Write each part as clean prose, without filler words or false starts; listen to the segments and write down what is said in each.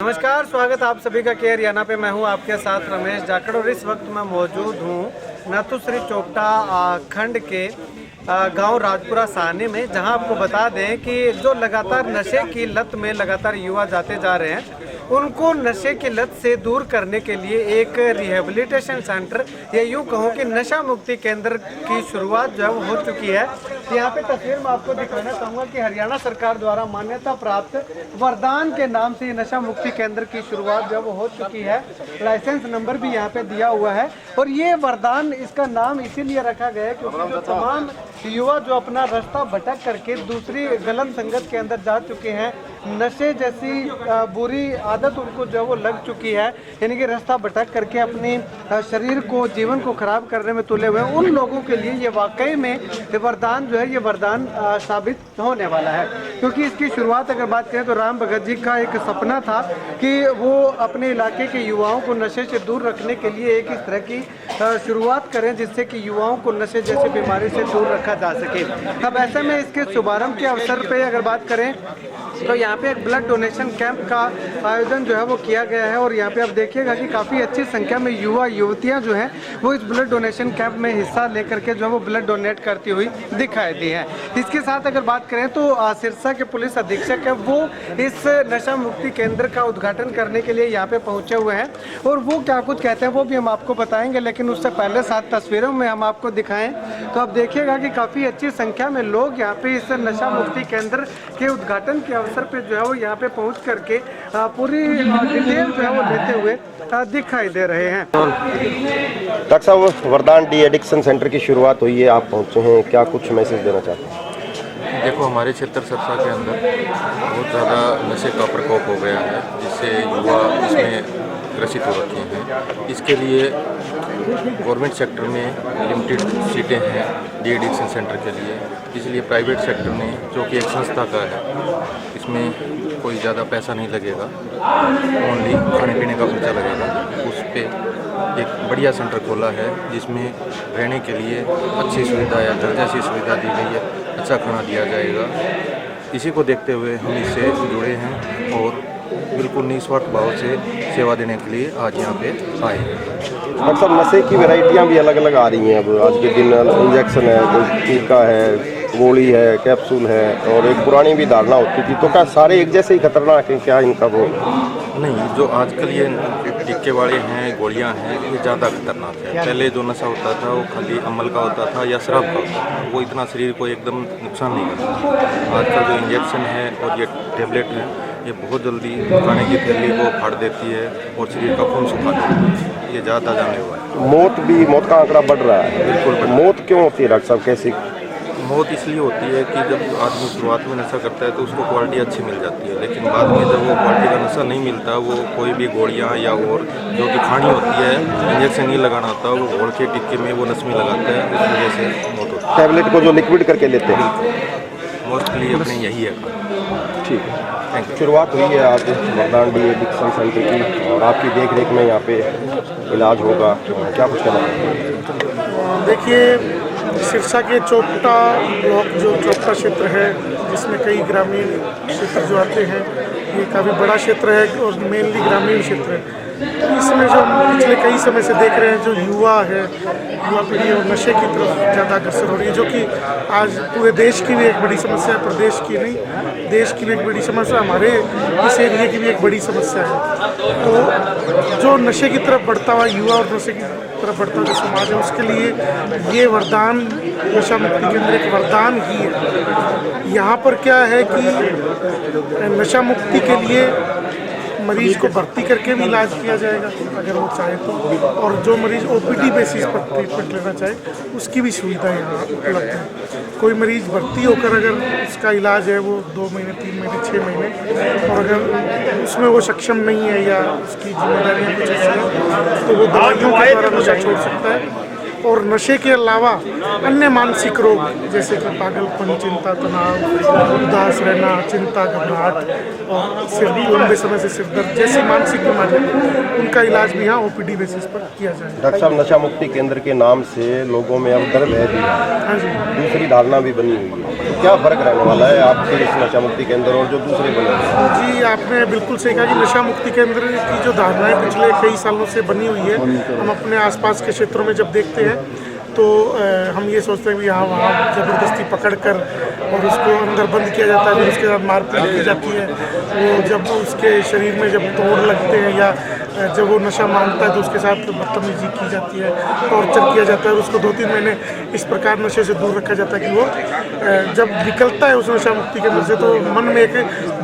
नमस्कार, स्वागत आप सभी का केयर याना पे। मैं हूं आपके साथ रमेश जाखड़ और इस वक्त मैं मौजूद हूं नाथुश्री चोपटा खंड के गांव राजपुरा साहनी में, जहां आपको बता दें कि जो लगातार नशे की लत में लगातार युवा जाते जा रहे हैं, उनको नशे की लत से दूर करने के लिए एक रिहेबिलिटेशन सेंटर या यूँ कहूँ कि नशा मुक्ति केंद्र की शुरुआत जो है वो हो चुकी है। यहाँ पे तस्वीर में आपको दिखाना चाहूँगा कि हरियाणा सरकार द्वारा मान्यता प्राप्त वरदान के नाम से नशा मुक्ति केंद्र की शुरुआत जो है वो हो चुकी है। लाइसेंस नंबर भी यहाँ पे दिया हुआ है और ये वरदान इसका नाम इसीलिए रखा गया है क्योंकि जो तमाम युवा जो अपना रास्ता भटक करके दूसरी गलत संगत के अंदर जा चुके हैं, नशे जैसी बुरी आदत उनको जो वो लग चुकी है, यानी कि रास्ता भटक करके अपनी शरीर को, जीवन को खराब करने में तुले हुए हैं, उन लोगों के लिए ये वाकई में वरदान जो है ये वरदान साबित होने वाला है। क्योंकि इसकी शुरुआत अगर बात करें तो राम भगत जी का एक सपना था कि वो अपने इलाके के युवाओं को नशे से दूर रखने के लिए एक इस तरह की शुरुआत करें जिससे कि युवाओं को नशे जैसी बीमारी से दूर रखा जा सके। अब ऐसे में इसके शुभारंभ के अवसर पे अगर बात करें तो यहाँ पे एक ब्लड डोनेशन कैंप का आयोजन जो है वो किया गया है और यहाँ पे आप देखिएगा कि काफ़ी अच्छी संख्या में युवा युवतियाँ जो हैं वो इस ब्लड डोनेशन कैंप में हिस्सा लेकर के जो है वो ब्लड डोनेट करती हुई दिखाई दी है। इसके साथ अगर बात करें तो सिरसा के पुलिस अधीक्षक है, वो इस नशा मुक्ति केंद्र का उद्घाटन करने के लिए यहाँ पे पहुँचे हुए हैं और वो क्या कुछ कहते हैं वो भी हम आपको बताएंगे, लेकिन उससे पहले साथ तस्वीरों में हम आपको दिखाएं तो आप देखिएगा कि काफ़ी अच्छी संख्या में लोग यहाँ पे इस नशा मुक्ति केंद्र के उद्घाटन के अवसर पे जो है वो यहाँ पे पहुँच करके पूरी डिटेल जो है वो लेते हुए दिखाई दे रहे हैं। डॉक्टर साहब, वरदान डी एडिक्शन सेंटर की शुरुआत हुई है, आप पहुँचे हैं, क्या कुछ मैसेज देना चाहते हैं? देखो, हमारे क्षेत्र सरसा के अंदर बहुत ज़्यादा नशे का प्रकोप हो गया है जिससे युवा इसमें ग्रसित हो रखे हैं। इसके लिए गवर्नमेंट सेक्टर में लिमिटेड सीटें हैं डी एडिक्शन सेंटर के लिए, इसलिए प्राइवेट सेक्टर में जो कि एक संस्था का है, इसमें कोई ज़्यादा पैसा नहीं लगेगा, ओनली खाने पीने का खर्चा लगेगा। उस पर एक बढ़िया सेंटर खोला है जिसमें रहने के लिए अच्छी सुविधा या घर जैसी सुविधा दी गई है, अच्छा खाना दिया जाएगा। इसी को देखते हुए हम इससे जुड़े हैं और बिल्कुल निस्वार्थ भाव से सेवा देने के लिए आज यहाँ पे आए हैं। डॉक्टर साहब, नशे की वैरायटियाँ भी अलग अलग आ रही हैं अब आज के दिन। इंजेक्शन है, कोई टीका है, गोली है, कैप्सूल है और एक पुरानी भी धारणा होती थी, तो क्या सारे एक जैसे ही खतरनाक हैं? क्या इनका वो नहीं, जो आजकल ये टीके वाले हैं, गोलियां हैं, ये ज़्यादा खतरनाक है। पहले जो नशा होता था वो खाली अमल का होता था या शराब का होता था, वो इतना शरीर को एकदम नुकसान नहीं करता। आजकल जो इंजेक्शन है और ये टेबलेट है, ये बहुत जल्दी खाने की थैली को फाड़ देती है और शरीर का खून सुखा देती है, ये ज़्यादा जाने हुआ है। मौत का आंकड़ा बढ़ रहा है। बिल्कुल। मौत क्यों होती है डॉक्टर साहब, कैसी? मौत इसलिए होती है कि जब आदमी शुरुआत में नशा करता है तो उसको क्वालिटी अच्छी मिल जाती है, लेकिन बाद में जब वो क्वालिटी का नशा नहीं मिलता, वो कोई भी गोलियां या और जो कि खानी होती है, इंजेक्शन नहीं लगाना होता, वो घोल के टिक्के में वो नस में लगाता है, इस वजह से मौत होती है। टैबलेट को जो लिक्विड करके लेते हैं, मौत के लिए अपने यही है। ठीक है, थैंक यू। शुरुआत हुई है आज वरदान डी एडिक्शन सेंटर की और आपकी देख रेख में यहाँ पे इलाज होगा, क्या कुछ कहना है? देखिए, सिरसा के चोपटा ब्लॉक जो चोपटा क्षेत्र है जिसमें कई ग्रामीण क्षेत्र जो आते हैं, ये काफ़ी बड़ा क्षेत्र है और मेनली ग्रामीण क्षेत्र है। तो इसमें जो पिछले कई समय से देख रहे हैं जो युवा है, युवा पीढ़ी और नशे की तरफ ज़्यादा अग्रसर हो रही है, जो कि आज पूरे देश की भी एक बड़ी समस्या है, प्रदेश की नहीं, देश की भी एक बड़ी समस्या, हमारे इस एरिया की भी एक बड़ी समस्या है। तो जो नशे की तरफ बढ़ता हुआ युवा और नशे की तरफ बढ़ता हुआ जो समाज है, उसके लिए ये वरदान नशा मुक्ति केंद्र एक वरदान ही है। यहाँ पर क्या है कि नशा मुक्ति के लिए मरीज को भर्ती करके भी इलाज किया जाएगा अगर वो चाहे तो, और जो मरीज ओपीडी बेसिस पर ट्रीटमेंट लेना चाहे उसकी भी सुविधा यहाँ उपलब्ध है। कोई मरीज भर्ती होकर अगर उसका इलाज है वो 2 महीने, 3 महीने, 6 महीने, और अगर उसमें वो सक्षम नहीं है या उसकी जिम्मेदारियाँ कुछ ऐसी हैं तो वो दवाइयों के द्वारा नशा छोड़ सकता है। और नशे के अलावा अन्य मानसिक रोग जैसे कि पागलपन, चिंता, तनाव, उदास रहना, चिंता, घबराहट और सिर लंबे समय से सिर दर्द जैसी मानसिक बीमारियाँ, उनका इलाज भी यहाँ ओपीडी बेसिस पर किया जाए। डॉक्टर साहब, नशा मुक्ति केंद्र के नाम से लोगों में अब दर्द है भी, हाँ जी, दूसरी धारणा भी बनी हुई है, तो क्या फर्क रहने वाला है आपके इस नशा मुक्ति केंद्र और जो दूसरे बने? जी, आप आपने बिल्कुल सही कहा कि नशा मुक्ति केंद्र की जो धारणाएं पिछले कई सालों से बनी हुई है, हम अपने आसपास के क्षेत्रों में जब देखते हैं तो हम ये सोचते हैं कि यहाँ वहाँ ज़बरदस्ती पकड़कर और उसको अंदर बंद किया जाता है, फिर उसके साथ मारपीट की जाती है। वो जब उसके शरीर में जब तोड़ लगते हैं या जब वो नशा मांगता है तो उसके साथ बदतमीजी की जाती है, टॉर्चर किया जाता है और उसको 2-3 महीने इस प्रकार नशे से दूर रखा जाता है कि वो जब निकलता है उस नशा मुक्ति केंद्र से तो मन में एक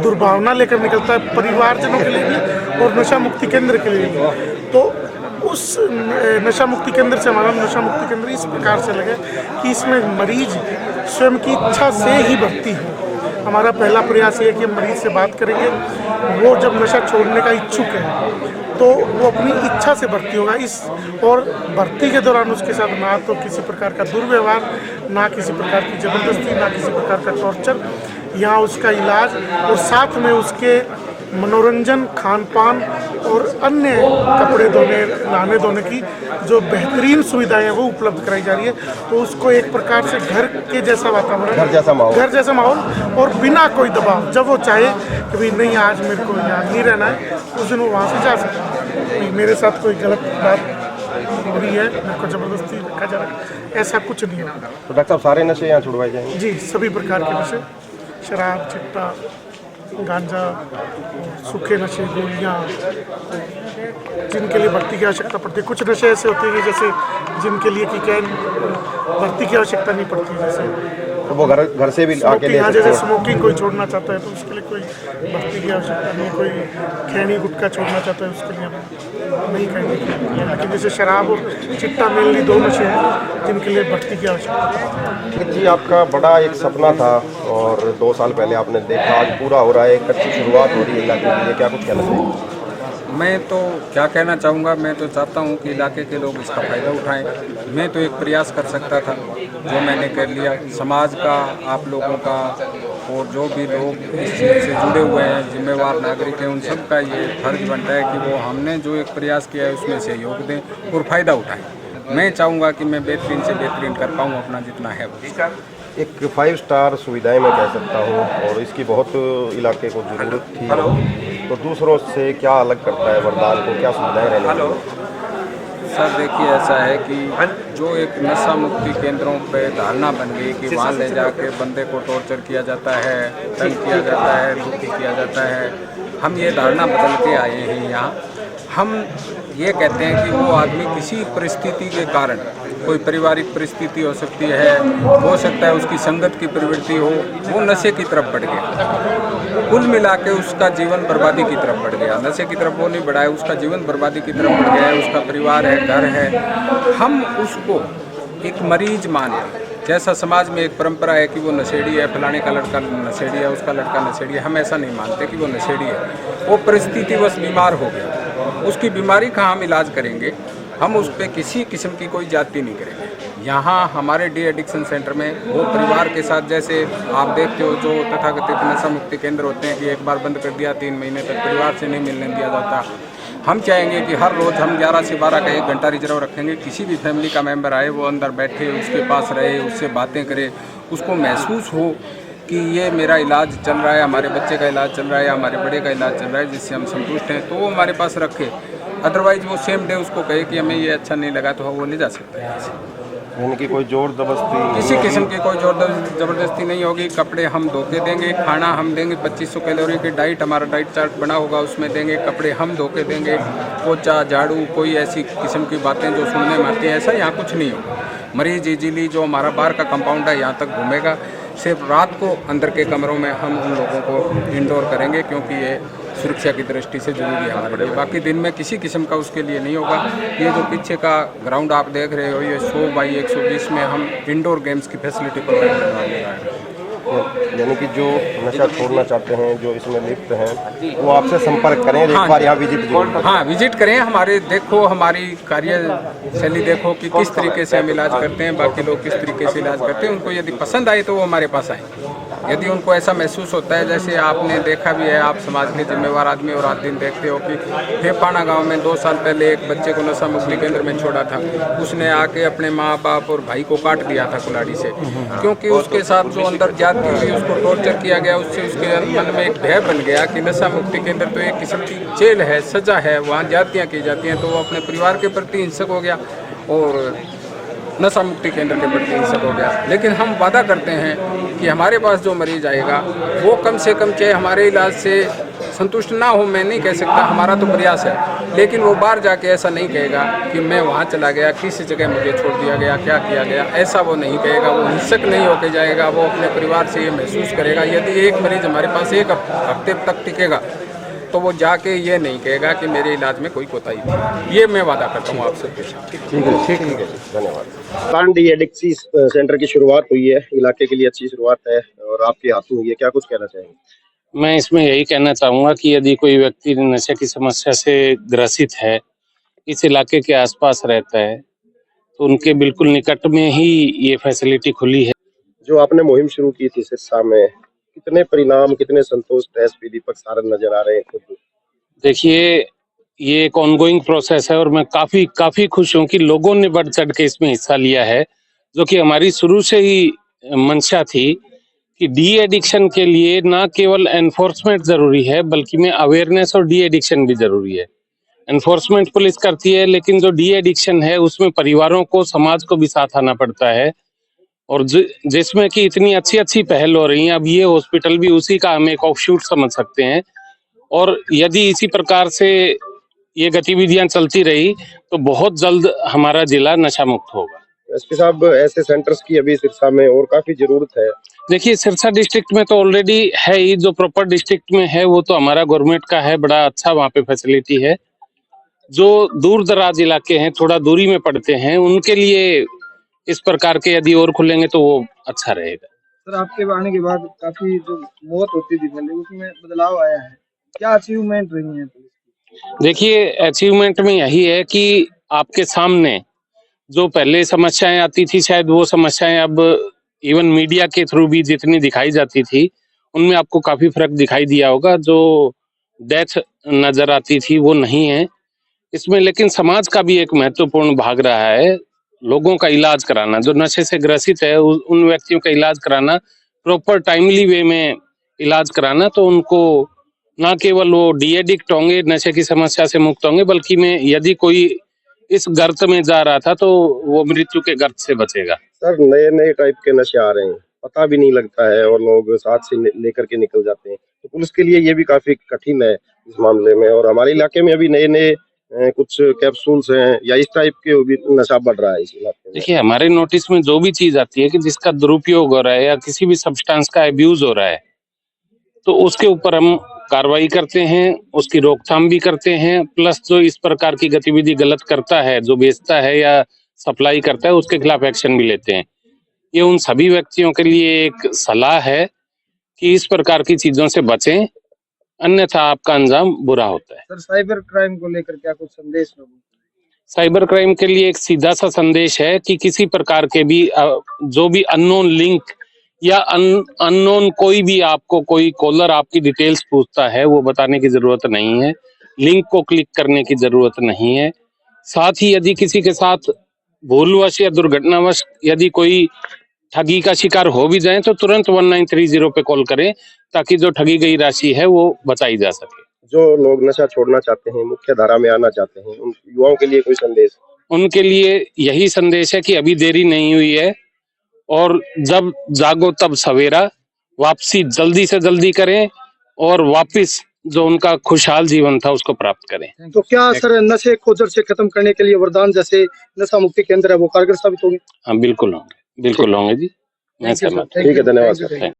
दुर्भावना लेकर निकलता है, परिवारजनों के लिए भी और नशा मुक्ति केंद्र के लिए भी। तो उस नशा मुक्ति केंद्र से हमारा नशा मुक्ति केंद्र इस प्रकार से लगे कि इसमें मरीज स्वयं की इच्छा से ही भर्ती हो। हमारा पहला प्रयास ये है कि हम मरीज से बात करेंगे, वो जब नशा छोड़ने का इच्छुक है तो वो अपनी इच्छा से भर्ती होगा। इस और भर्ती के दौरान उसके साथ ना तो किसी प्रकार का दुर्व्यवहार, ना किसी प्रकार की ज़बरदस्ती, ना किसी प्रकार का टॉर्चर, यहाँ उसका इलाज और साथ में उसके मनोरंजन, खान पान और अन्य कपड़े धोने, नहाने धोने की जो बेहतरीन सुविधाएं हैं वो उपलब्ध कराई जा रही है। तो उसको एक प्रकार से घर के जैसा वातावरण, घर जैसा माहौल और बिना कोई दबाव, जब वो चाहे कि भाई नहीं आज मेरे को यहाँ नहीं रहना है, उस दिन वो वहाँ से जा सकता है। मेरे साथ कोई गलत बात हो रही है, मेरे को ज़बरदस्ती रखा जा रहा है, ऐसा कुछ नहीं है। तो डॉक्टर साहब सारे नशे यहाँ छुड़वाए जाएंगे? जी, सभी प्रकार के नशे, शराब, चिट्टा, गांजा, सूखे नशे, गोलियाँ, जिनके लिए भर्ती की आवश्यकता पड़ती है। कुछ नशे ऐसे होते हैं जैसे जिनके लिए कि क्या भर्ती की आवश्यकता नहीं पड़ती, जैसे तो वो घर से भी आके ले सकते जैसे हैं। स्मोकिंग कोई छोड़ना चाहता है तो उसके लिए कोई भर्ती की आवश्यकता नहीं, कोई खैनी गुटखा छोड़ना चाहता है उसके लिए नहीं कहेंगे। लेकिन जैसे शराब और चिट्टा मेनली 2 नशे हैं जिनके लिए भर्ती की आवश्यकता है। जी, आपका बड़ा एक सपना था और 2 साल पहले आपने देखा, आज पूरा हो रहा है, एक अच्छी शुरुआत हो रही है इलाके के लिए, क्या कुछ कहना चाहिए? मैं तो क्या कहना चाहूँगा, मैं तो चाहता हूँ कि इलाके के लोग इसका फ़ायदा उठाएं। मैं तो एक प्रयास कर सकता था जो मैंने कर लिया। समाज का, आप लोगों का और जो भी लोग इस चीज़ से जुड़े हुए हैं, जिम्मेवार नागरिक हैं, उन सब का ये फर्ज बनता है कि वो हमने जो एक प्रयास किया है उसमें सहयोग दें और फ़ायदा उठाएं। मैं चाहूँगा कि मैं बेहतरीन से बेहतरीन कर पाऊँ अपना जितना है वो। एक 5 स्टार सुविधाएं मैं कह सकता हूँ और इसकी बहुत इलाके को ज़रूरत थी, तो दूसरों से क्या अलग करता है वरदान को, क्या सुविधाएं रहने वाली? सर देखिए, ऐसा है कि जो एक नशा मुक्ति केंद्रों पे धारणा बन गई कि वहाँ ले जाके बंदे को टॉर्चर किया जाता है, तंग किया जाता है, दुखी किया जाता है, हम ये धारणा बदल के आए हैं यहाँ। हम ये कहते हैं कि वो आदमी किसी परिस्थिति के कारण, कोई पारिवारिक परिस्थिति हो सकती है, हो सकता है उसकी संगत की प्रवृत्ति हो, वो नशे की तरफ बढ़ गया, कुल मिला के उसका जीवन बर्बादी की तरफ बढ़ गया। नशे की तरफ वो नहीं बढ़ा है, उसका जीवन बर्बादी की तरफ बढ़ गया है, उसका परिवार है, घर है। हम उसको एक मरीज माने, जैसा समाज में एक परंपरा है कि वो नशेड़ी है, फलाने का लड़का नशेड़ी है, उसका लड़का नशेड़ी है, हम ऐसा नहीं मानते कि वो नशेड़ी है। वो परिस्थिति बस बीमार हो गया, उसकी बीमारी का हम इलाज करेंगे, हम उस पर किसी किस्म की कोई जाति नहीं करेंगे। यहाँ हमारे डी एडिक्शन सेंटर में वो परिवार के साथ, जैसे आप देखते हो जो तथाकथित नशा मुक्ति केंद्र होते हैं कि एक बार बंद कर दिया 3 महीने तक परिवार से नहीं मिलने दिया जाता। हम चाहेंगे कि हर रोज़ हम 11 से 12 का 1 घंटा रिजर्व रखेंगे, किसी भी फैमिली का मेंबर आए वो अंदर बैठे, उसके पास रहे, उससे बातें करे, उसको महसूस हो कि ये मेरा इलाज चल रहा है, हमारे बच्चे का इलाज चल रहा है या हमारे बड़े का इलाज चल रहा है, जिससे हम संतुष्ट हैं, तो वो हमारे पास रखे। अदरवाइज़ वो सेम डे उसको कहे कि हमें ये अच्छा नहीं लगा तो वो ले जा सकता है। यानी कि कोई जोर जबरदस्ती, किसी किस्म की कोई जोर जबरदस्ती नहीं होगी। कपड़े हम धो के देंगे, खाना हम देंगे, 2500 कैलोरी की डाइट, हमारा डाइट चार्ट बना होगा उसमें देंगे, कपड़े हम धो के देंगे, पोछा झाड़ू, कोई ऐसी किस्म की बातें जो सुनने में आती हैं ऐसा यहाँ कुछ नहीं होगा। मरीज इजीली जो हमारा बाहर का कंपाउंड है यहाँ तक घूमेगा। सिर्फ रात को अंदर के कमरों में हम उन लोगों को इंडोर करेंगे क्योंकि ये सुरक्षा की दृष्टि से जरूरी है हमारे लिए। बाकी दिन में किसी किस्म का उसके लिए नहीं होगा। ये जो पीछे का ग्राउंड आप देख रहे हो, ये 100 बाई 120 में हम इंडोर गेम्स की फैसिलिटी प्रोवाइड करवा दे रहे हैं। यानी कि जो नशा छोड़ना चाहते हैं, जो इसमें लिप्त हैं, वो आपसे संपर्क करें, एक बार यहाँ विजिट करें। हाँ, विजिट करें, हमारे देखो, हमारी कार्यशैली देखो कि किस तरीके से हम इलाज करते हैं, बाकी लोग किस तरीके से इलाज करते हैं। उनको यदि पसंद आए तो वो हमारे पास आए। यदि उनको ऐसा महसूस होता है, जैसे आपने देखा भी है, आप समाज के जिम्मेवार आदमी और रात दिन देखते हो कि फेपाना गांव में 2 साल पहले एक बच्चे को नशा मुक्ति केंद्र में छोड़ा था, उसने आके अपने माँ बाप और भाई को काट दिया था कुल्हाड़ी से, क्योंकि उसके साथ जो अंदर जाती हुई उसको टॉर्चर किया गया, उससे उसके मन में एक भय बन गया कि नशा मुक्ति केंद्र तो एक किस्म की जेल है, सजा है, वहाँ जातियाँ की जाती हैं, तो वो अपने परिवार के प्रति हिंसक हो गया और नशा मुक्ति केंद्र के प्रति हिंसक हो गया। लेकिन हम वादा करते हैं कि हमारे पास जो मरीज आएगा वो कम से कम, चाहे हमारे इलाज से संतुष्ट ना हो, मैं नहीं कह सकता, हमारा तो प्रयास है, लेकिन वो बाहर जाके ऐसा नहीं कहेगा कि मैं वहाँ चला गया, किसी जगह मुझे छोड़ दिया गया, क्या किया गया, ऐसा वो नहीं कहेगा। वो हिंसक नहीं होके जाएगा, वो अपने परिवार से ये महसूस करेगा। यदि एक मरीज हमारे पास एक हफ्ते तक टिकेगा तो वो जाके ये नहीं कहेगा कि मेरे इलाज में कोई कोताही थी। ये मैं वादा करता हूँ आप सबके साथ। ठीक है, धन्यवाद। प्लान डी एडिक्सी सेंटर की शुरुआत हुई है, इलाके के लिए अच्छी शुरुआत है और आपके हाथों हुई है, क्या कुछ कहना चाहेंगे? मैं इसमें यही कहना चाहूँगा कि यदि कोई व्यक्ति नशे की समस्या से ग्रसित है, इस इलाके के आसपास रहता है, तो उनके बिल्कुल निकट में ही ये फैसिलिटी खुली है। जो आपने मुहिम शुरू की थी सिरसा में, कितने परिणाम, कितने संतुष्ट एसपी दीपक सारन नजर आ रहे हैं खुद? देखिए, ये एक ऑनगोइंग प्रोसेस है और मैं काफी खुश हूँ कि लोगों ने बढ़ चढ़ के इसमें हिस्सा लिया है, जो कि हमारी शुरू से ही मंशा थी कि डी एडिक्शन के लिए ना केवल एनफोर्समेंट जरूरी है, बल्कि में अवेयरनेस और डी एडिक्शन भी जरूरी है। एनफोर्समेंट पुलिस करती है, लेकिन जो डी एडिक्शन है उसमें परिवारों को, समाज को भी साथ आना पड़ता है, और जिसमें कि इतनी अच्छी पहल हो रही है। अब ये हॉस्पिटल भी उसी का हम एक ऑफशूट समझ सकते हैं, और यदि इसी प्रकार से ये गतिविधियां चलती रही तो बहुत जल्द हमारा जिला नशा मुक्त होगा। एसपी साहब, ऐसे सेंटर्स की अभी सिरसा में और काफी जरूरत है। देखिए, सिरसा डिस्ट्रिक्ट में तो ऑलरेडी है ही, जो प्रॉपर डिस्ट्रिक्ट में है वो तो हमारा गवर्नमेंट का है, बड़ा अच्छा वहाँ पे फैसिलिटी है। जो दूर दराज इलाके हैं, थोड़ा दूरी में पड़ते हैं, उनके लिए इस प्रकार के यदि और खुलेंगे तो वो अच्छा रहेगा। सर, आपके आने के बाद काफी जो मौत होती थी पहले, उसमें बदलाव आया है, क्या अचीवमेंट रही है? देखिए, अचीवमेंट में यही है कि आपके सामने जो पहले समस्याएं आती थी, शायद वो समस्याएं अब इवन मीडिया के थ्रू भी जितनी दिखाई जाती थी, उनमें आपको काफी फर्क दिखाई दिया होगा। जो डेथ नजर आती थी वो नहीं है इसमें, लेकिन समाज का भी एक महत्वपूर्ण भाग रहा है। लोगों का इलाज कराना, जो नशे से ग्रसित है उन व्यक्तियों का इलाज कराना, प्रॉपर टाइमली वे में इलाज कराना, तो उनको ना केवल वो डी एडिक्ट होंगे, नशे की समस्या से मुक्त होंगे, बल्कि में यदि कोई इस गर्त में जा रहा था तो वो मृत्यु के गर्त से बचेगा। सर, नए टाइप के नशे आ रहे हैं, पता भी नहीं लगता है और लोग साथ से लेकर के निकल जाते हैं, तो पुलिस के लिए ये भी काफी कठिन है इस मामले में। और हमारे इलाके में अभी नए कुछ कैप्सूल्स हैं या इस टाइप के भी नशा बढ़ रहा है इस इलाके में। देखिए, हमारे नोटिस में जो भी चीज आती है कि जिसका दुरुपयोग हो रहा है या किसी भी सब्सटेंस का अब्यूज हो रहा है, तो उसके ऊपर हम कार्रवाई करते हैं, उसकी रोकथाम भी करते हैं, प्लस जो इस प्रकार की गतिविधि गलत करता है, जो बेचता है या सप्लाई करता है, उसके खिलाफ एक्शन भी लेते हैं। ये उन सभी व्यक्तियों के लिए एक सलाह है कि इस प्रकार की चीजों से बचें, अन्यथा आपका अंजाम बुरा होता है। सर, साइबर क्राइम को लेकर क्या कुछ संदेश लोगों को? साइबर क्राइम के लिए एक सीधा सा संदेश है कि किसी प्रकार के भी जो भी अननोन लिंक या अननोन कोई भी आपको कोई कॉलर आपकी डिटेल्स पूछता है, वो बताने की जरूरत नहीं है, लिंक को क्लिक करने की जरूरत नहीं है। साथ ही यदि किसी के साथ भूलवश या दुर्घटनावश यदि कोई ठगी का शिकार हो भी जाए तो तुरंत 1930 पे कॉल करें, ताकि जो ठगी गई राशि है वो बचाई जा सके। जो लोग नशा छोड़ना चाहते हैं, मुख्य धारा में आना चाहते हैं, उन युवाओं के लिए कोई संदेश? उनके लिए यही संदेश है कि अभी देरी नहीं हुई है, और जब जागो तब सवेरा, वापसी जल्दी से जल्दी करें और वापस जो उनका खुशहाल जीवन था उसको प्राप्त करें। तो क्या सर, नशे को जड़ से खत्म करने के लिए वरदान जैसे नशा मुक्ति केंद्र है वो कारगर साबित होंगे? हाँ, बिल्कुल होंगे जी, मैं सहमत हूं। ठीक है, धन्यवाद सर।